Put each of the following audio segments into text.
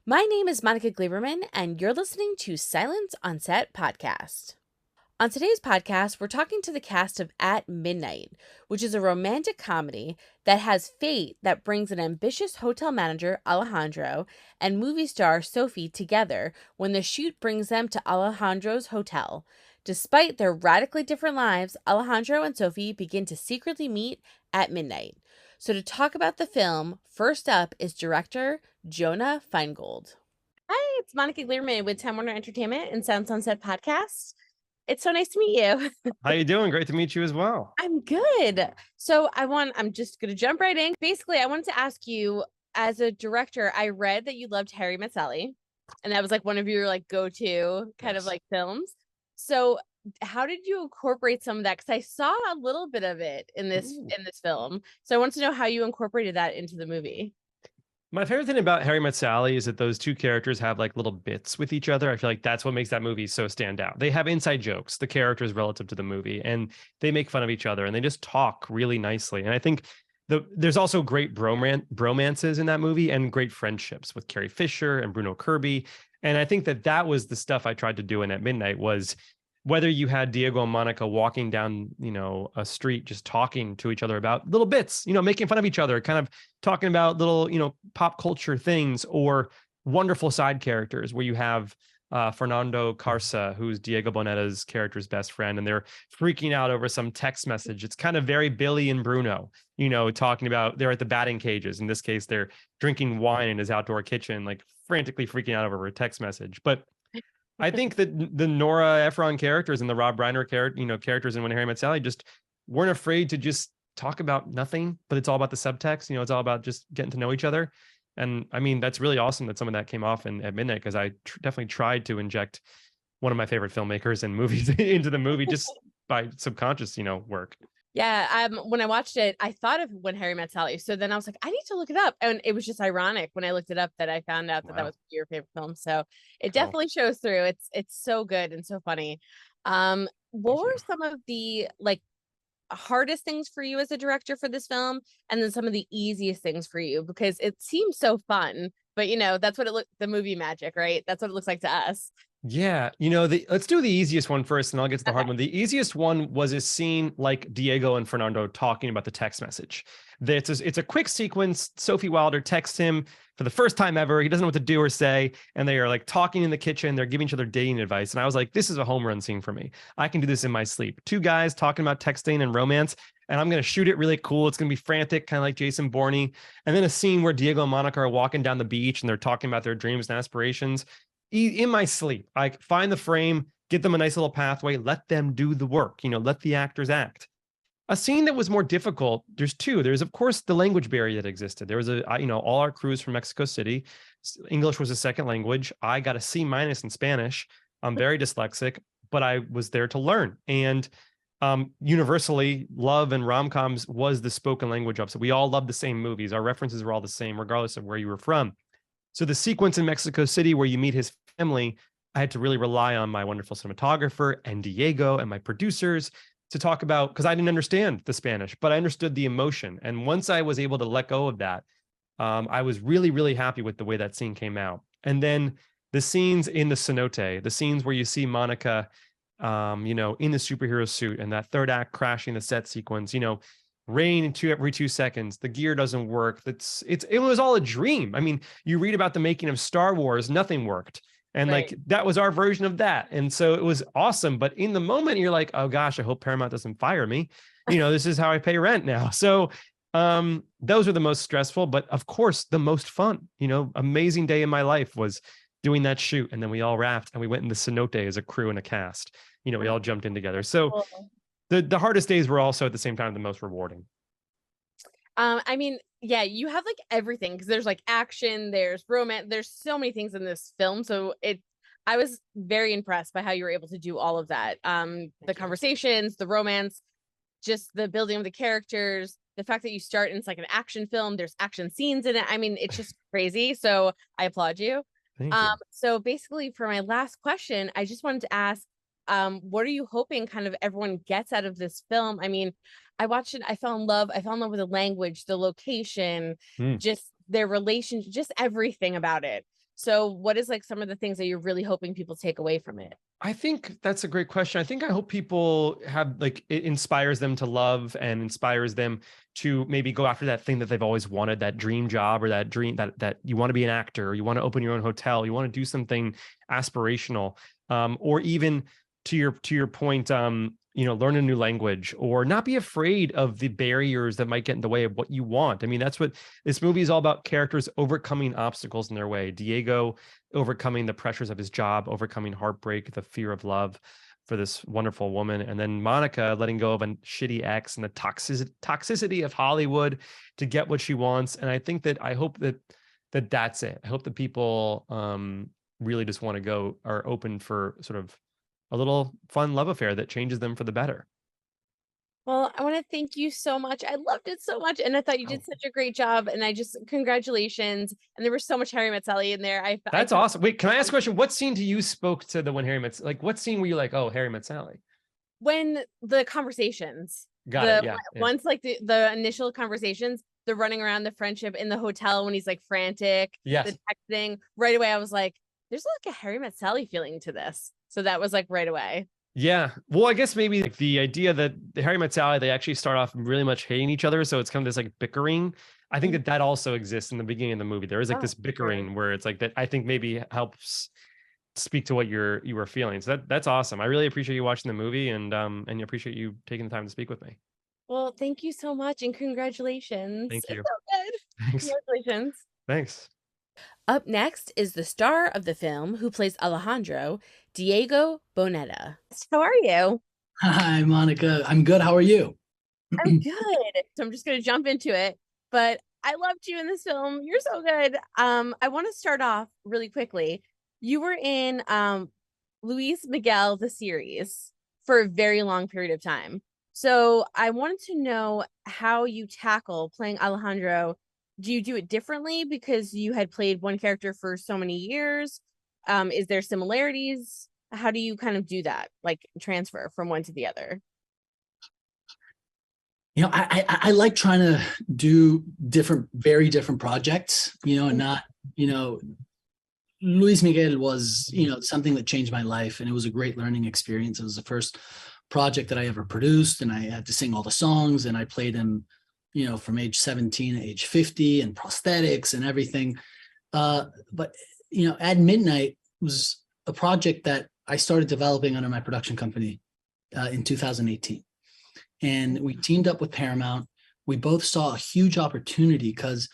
My name is Monica Gleberman, and you're listening to Silence on Set podcast. On today's podcast, we're talking to the cast of At Midnight, which is a romantic comedy that has fate that brings an ambitious hotel manager, Alejandro, and movie star Sophie together when the shoot brings them to Alejandro's hotel. Despite their radically different lives, Alejandro and Sophie begin to secretly meet at midnight. So to talk about the film, first up is director Jonah Feingold. Hi, it's Monica Gleberman with Time Warner Entertainment and Sound Sunset Podcast. It's so nice to meet you. How you doing? Great to meet you as well. I'm good. So I'm just going to jump right in. Basically, I wanted to ask you, as a director, I read that you loved Harry Met Sally, and that was like one of your like go-to kind of like films. So how did you incorporate some of that? Because I saw a little bit of it in this film. So I want to know how you incorporated that into the movie. My favorite thing about Harry Met Sally is that those two characters have like little bits with each other. I feel like that's what makes that movie so stand out. They have inside jokes, the characters relative to the movie, and they make fun of each other and they just talk really nicely. And I think there's also great bromances in that movie and great friendships with Carrie Fisher and Bruno Kirby. And I think that was the stuff I tried to do in At Midnight was whether you had Diego and Monica walking down, a street, just talking to each other about little bits, making fun of each other, kind of talking about little, pop culture things, or wonderful side characters where you have Fernando Carsa, who's Diego Boneta's character's best friend, and they're freaking out over some text message. It's kind of very Billy and Bruno, talking about they're at the batting cages. In this case, they're drinking wine in his outdoor kitchen, like frantically freaking out over a text message. But I think that the Nora Ephron characters and the Rob Reiner characters in When Harry Met Sally just weren't afraid to just talk about nothing, but it's all about the subtext. It's all about just getting to know each other. And I mean, that's really awesome that some of that came off at Midnight, because I definitely tried to inject one of my favorite filmmakers and movies into the movie just by subconscious, work. Yeah, when I watched it, I thought of When Harry Met Sally. So then I was like, I need to look it up. And it was just ironic when I looked it up that I found out that that was your favorite film. So it definitely shows through. It's so good and so funny. What were some of the like hardest things for you as a director for this film, and then some of the easiest things for you? Because it seems so fun, but that's what it looked, the movie magic, right? That's what it looks like to us. Yeah, let's do the easiest one first, and I'll get to the hard one. The easiest one was a scene like Diego and Fernando talking about the text message. It's a quick sequence. Sophie Wilder texts him for the first time ever. He doesn't know what to do or say, and they are like talking in the kitchen. They're giving each other dating advice, and I was like, this is a home run scene for me. I can do this in my sleep. Two guys talking about texting and romance, and I'm going to shoot it really cool. It's going to be frantic, kind of like Jason Bourne. And then a scene where Diego and Monica are walking down the beach, and they're talking about their dreams and aspirations. In my sleep, I find the frame, get them a nice little pathway, let them do the work, let the actors act. A scene that was more difficult, there's two. There's, of course, the language barrier that existed. There was all our crews from Mexico City. English was a second language. I got a C- in Spanish. I'm very dyslexic, but I was there to learn. And universally, love and rom-coms was the spoken language of. So we all loved the same movies. Our references were all the same, regardless of where you were from. So the sequence in Mexico City where you meet his family, I had to really rely on my wonderful cinematographer and Diego and my producers to talk about, because I didn't understand the Spanish, but I understood the emotion. And once I was able to let go of that, I was really, really happy with the way that scene came out. And then the scenes in the cenote, the scenes where you see Monica, in the superhero suit, and that third act crashing the set sequence, rain every 2 seconds, the gear doesn't work. It was all a dream. I mean, you read about the making of Star Wars, nothing worked. And right. Like that was our version of that. And so it was awesome. But in the moment, you're like, oh gosh, I hope Paramount doesn't fire me. This is how I pay rent now. So those are the most stressful, but of course, the most fun, amazing day in my life was doing that shoot. And then we all wrapped and we went in the cenote as a crew and a cast. We all jumped in together. So the hardest days were also at the same time the most rewarding. I mean, yeah, you have like everything, because there's like action, there's romance, there's so many things in this film. So I was very impressed by how you were able to do all of that. The conversations, the romance, just the building of the characters, the fact that you start and it's like an action film, there's action scenes in it. I mean, it's just crazy. So I applaud you. Thank you. So basically, for my last question, I just wanted to ask, what are you hoping kind of everyone gets out of this film? I mean, I watched it, I fell in love with the language, the location, just their relationship, just everything about it. So what is like some of the things that you're really hoping people take away from it? I think that's a great question. I hope people have like it inspires them to love and inspires them to maybe go after that thing that they've always wanted, that dream job or that dream that you want to be an actor, or you want to open your own hotel, you want to do something aspirational, or even to your point, learn a new language or not be afraid of the barriers that might get in the way of what you want. I mean, that's what this movie is all about: characters overcoming obstacles in their way. Diego overcoming the pressures of his job, overcoming heartbreak, the fear of love for this wonderful woman, and then Monica letting go of a shitty ex and the toxicity of Hollywood to get what she wants. And I hope that's it. I hope that people really just want to go, are open for sort of a little fun love affair that changes them for the better. Well, I want to thank you so much. I loved it so much, and I thought you did such a great job. And I just congratulations. And there was so much Harry Met Sally in there. That's awesome. Wait, can I ask a question? What scene to you spoke to the when Harry Met? Like, what scene were you like, oh, Harry Met Sally? When the conversations, Got it. Yeah. Once like the initial conversations, the running around the friendship in the hotel when he's like frantic, yes, the texting. Right away, I was like, there's like a Harry Met Sally feeling to this. So that was like right away. Yeah. Well, I guess maybe like the idea that the Harry Met Sally, they actually start off really much hating each other. So it's kind of this like bickering. I think that also exists in the beginning of the movie. There is like this bickering where it's like that, I think maybe helps speak to what you were feeling. So that's awesome. I really appreciate you watching the movie and appreciate you taking the time to speak with me. Well, thank you so much and congratulations. Thank you. It's so good. Thanks. Congratulations. Thanks. Up next is the star of the film who plays Alejandro, Diego Boneta. How are you? Hi, Monica. I'm good. How are you? I'm good. So I'm just going to jump into it. But I loved you in this film. You're so good. I want to start off really quickly. You were in Luis Miguel, the series, for a very long period of time. So I wanted to know how you tackle playing Alejandro. Do you do it differently because you had played one character for so many years? Is there similarities? How do you kind of do that, like transfer from one to the other? I like trying to do very different projects, and not, Luis Miguel was, something that changed my life, and it was a great learning experience. It was the first project that I ever produced, and I had to sing all the songs, and I played him from age 17 to age 50 and prosthetics and everything. But At Midnight was a project that I started developing under my production company in 2018. And we teamed up with Paramount. We both saw a huge opportunity because,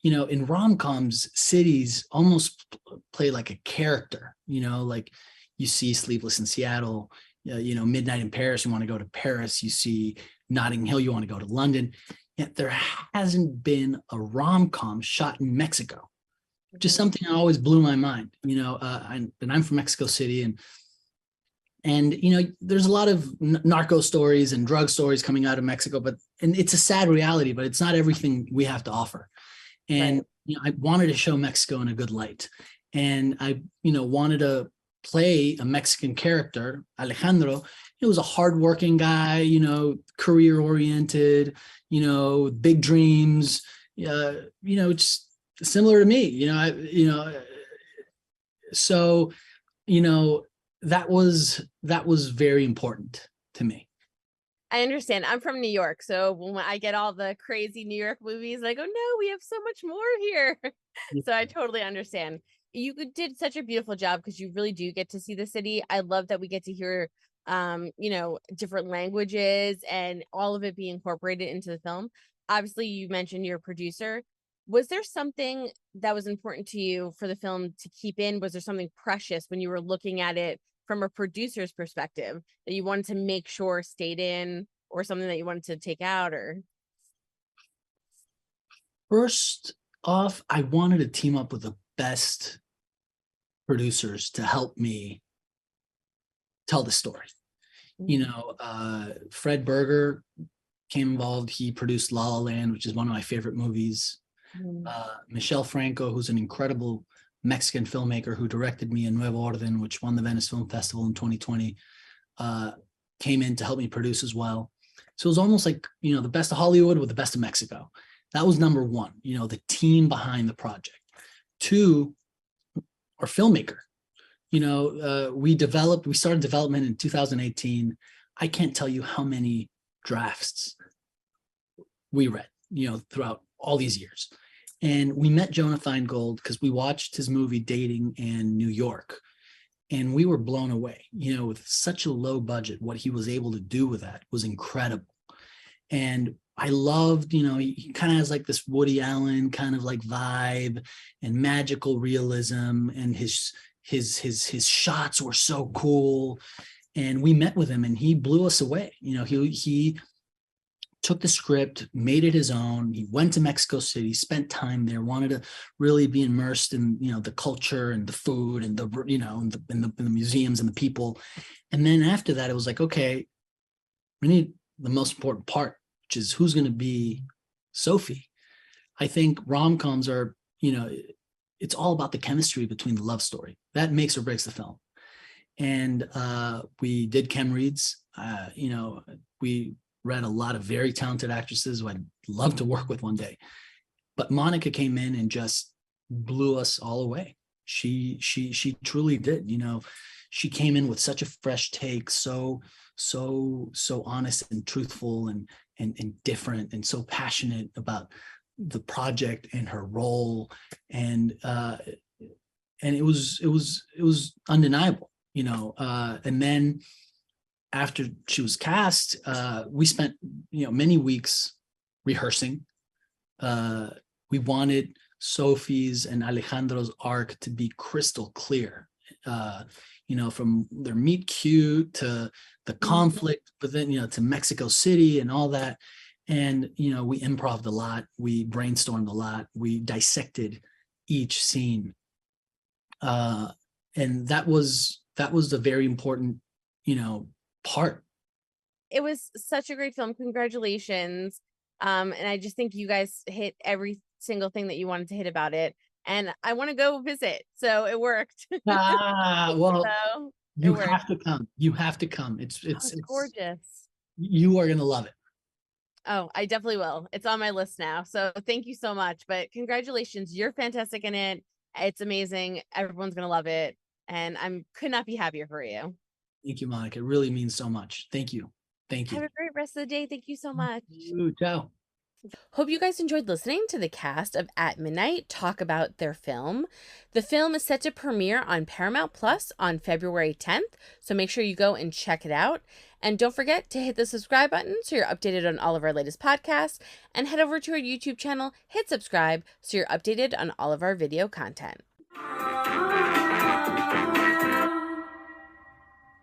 in rom-coms, cities almost play like a character, like you see Sleepless in Seattle, Midnight in Paris, you want to go to Paris. You see Notting Hill, you want to go to London. Yet there hasn't been a rom-com shot in Mexico, which is something that always blew my mind. And I'm from Mexico City, and there's a lot of narco stories and drug stories coming out of Mexico, and it's a sad reality, but it's not everything we have to offer. And I wanted to show Mexico in a good light, and I wanted to play a Mexican character, Alejandro. He was a hardworking guy, career oriented, big dreams, just similar to me, so, that was very important to me. I understand. I'm from New York, so when I get all the crazy New York movies, I go, no, we have so much more here. So I totally understand. You did such a beautiful job because you really do get to see the city. I love that we get to hear different languages and all of it be incorporated into the film. Obviously, you mentioned you're a producer. Was there something that was important to you for the film to keep in? Was there something precious when you were looking at it from a producer's perspective that you wanted to make sure stayed in, or something that you wanted to take out? Or first off, I wanted to team up with the best producers to help me tell the story. Fred Berger came involved. He produced La La Land, which is one of my favorite movies. Michel Franco, who's an incredible Mexican filmmaker who directed me in Nuevo Orden, which won the Venice Film Festival in 2020, came in to help me produce as well. So it was almost like, the best of Hollywood with the best of Mexico. That was number one, the team behind the project. Two, or filmmaker. We started development in 2018. I can't tell you how many drafts we read, throughout all these years. And we met Jonah Feingold because we watched his movie Dating in New York. And we were blown away, with such a low budget. What he was able to do with that was incredible. And I loved, he kind of has like this Woody Allen kind of like vibe and magical realism, and his shots were so cool. And we met with him and he blew us away. He took the script, made it his own. He went to Mexico City, spent time there, wanted to really be immersed in, the culture and the food and the museums and the people. And then after that, it was like, okay, we need the most important part, which is who's going to be Sophie. I think rom-coms are, it's all about the chemistry between the love story. That makes or breaks the film. And we did chem reads. We read a lot of very talented actresses who I'd love to work with one day. But Monica came in and just blew us all away. She truly did. She came in with such a fresh take, so honest and truthful and different, and so passionate about the project and her role. And it was undeniable, and then after she was cast, we spent, many weeks rehearsing. We wanted Sophie's and Alejandro's arc to be crystal clear, from their meet cute to the conflict, but then, to Mexico City and all that. And, we improv'd a lot. We brainstormed a lot. We dissected each scene. And that was a very important, part. It was such a great film. Congratulations. And I just think you guys hit every single thing that you wanted to hit about it. And I want to go visit. So it worked. Well, so you have to come. You have to come. It's gorgeous. You are going to love it. Oh, I definitely will. It's on my list now. So thank you so much. But congratulations. You're fantastic in it. It's amazing. Everyone's going to love it. And could not be happier for you. Thank you, Monica. It really means so much. Thank you. Thank you. Have a great rest of the day. Thank you so much. Ciao. Hope you guys enjoyed listening to the cast of At Midnight talk about their film. The film is set to premiere on Paramount Plus on February 10th, so make sure you go and check it out. And don't forget to hit the subscribe button so you're updated on all of our latest podcasts, and head over to our YouTube channel, hit subscribe so you're updated on all of our video content.